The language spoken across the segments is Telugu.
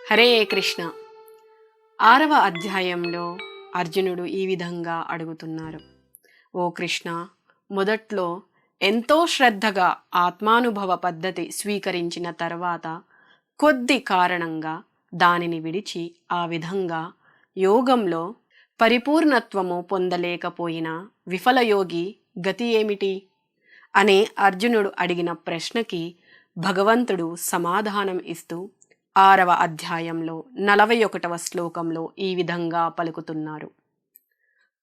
హరే కృష్ణ. 6వ అధ్యాయంలో అర్జునుడు ఈ విధంగా అడుగుతున్నారు. ఓ కృష్ణ, మొదట్లో ఎంతో శ్రద్ధగా ఆత్మానుభవ పద్ధతి స్వీకరించిన తర్వాత కొద్ది కారణంగా దానిని విడిచి ఆ విధంగా యోగంలో పరిపూర్ణత్వము పొందలేకపోయిన విఫలయోగి గతి ఏమిటి అనే అర్జునుడు అడిగిన ప్రశ్నకి భగవంతుడు సమాధానం ఇస్తూ 6వ అధ్యాయంలో 41వ శ్లోకంలో ఈ విధంగా పలుకుతున్నారు.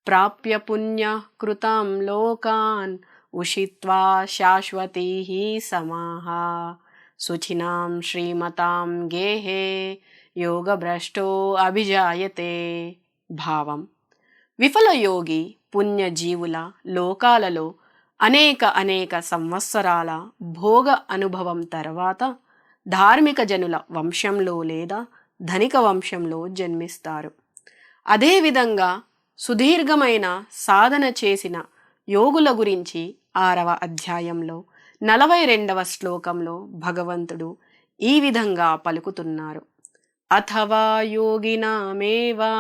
ప్రాప్య పుణ్య కృతాం లోకాన్ ఉషిత్వా శాశ్వతీ సమాహ శుచినాం శ్రీమతాం గేహే యోగభ్రష్టో అభిజాయతే. భావం: విఫలయోగి పుణ్యజీవుల లోకాలలో అనేక సంవత్సరాల భోగ అనుభవం తర్వాత ధార్మిక జనుల వంశంలో లేదా ధనిక వంశంలో జన్మిస్తారు. అదేవిధంగా సుదీర్ఘమైన సాధన చేసిన యోగుల గురించి 6వ అధ్యాయంలో 42వ శ్లోకంలో భగవంతుడు ఈ విధంగా పలుకుతున్నారు. అథవా యోగినామేవా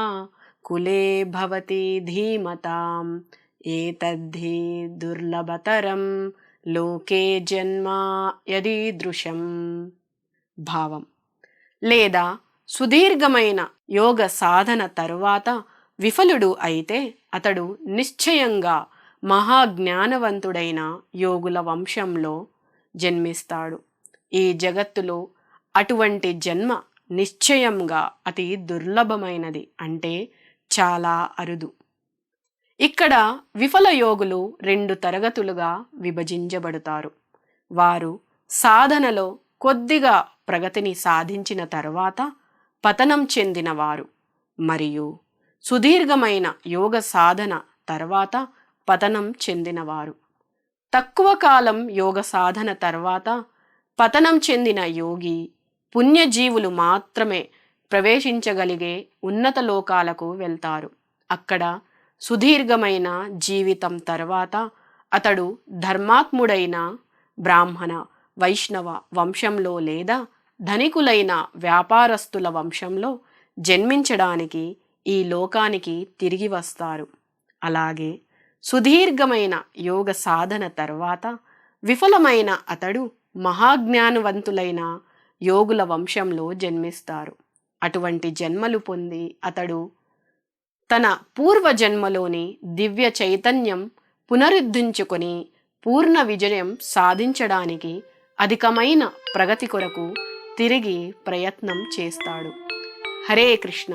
కులే భవతి ధీమతాం ఏతద్ధి దుర్లభతరం లోకే జన్మ యదీదృశం. భావం: లేదా సుదీర్ఘమైన యోగ సాధన తరువాత విఫలుడు అయితే అతడు నిశ్చయంగా మహాజ్ఞానవంతుడైన యోగుల వంశంలో జన్మిస్తాడు. ఈ జగత్తులో అటువంటి జన్మ నిశ్చయంగా అతి దుర్లభమైనది, అంటే చాలా అరుదు. ఇక్కడ విఫల యోగులు 2 తరగతులుగా విభజించబడతారు. వారు సాధనలో కొద్దిగా ప్రగతిని సాధించిన తర్వాత పతనం చెందినవారు, మరియు సుదీర్ఘమైన యోగ సాధన తర్వాత పతనం చెందినవారు. తక్కువ కాలం యోగ సాధన తర్వాత పతనం చెందిన యోగి పుణ్యజీవులు మాత్రమే ప్రవేశించగలిగే ఉన్నత లోకాలకు వెళ్తారు. అక్కడ సుదీర్ఘమైన జీవితం తర్వాత అతడు ధర్మాత్ముడైన బ్రాహ్మణ వైష్ణవ వంశంలో లేదా ధనికులైన వ్యాపారస్తుల వంశంలో జన్మించడానికి ఈ లోకానికి తిరిగి వస్తారు. అలాగే సుదీర్ఘమైన యోగ సాధన తర్వాత విఫలమైన అతడు మహాజ్ఞానవంతులైన యోగుల వంశంలో జన్మిస్తారు. అటువంటి జన్మలు పొంది అతడు తన పూర్వజన్మలోని దివ్య చైతన్యం పునరుద్ధరించుకొని పూర్ణ విజయం సాధించడానికి అధికమైన ప్రగతి కొరకు తిరిగి ప్రయత్నం చేస్తాడు. హరే కృష్ణ.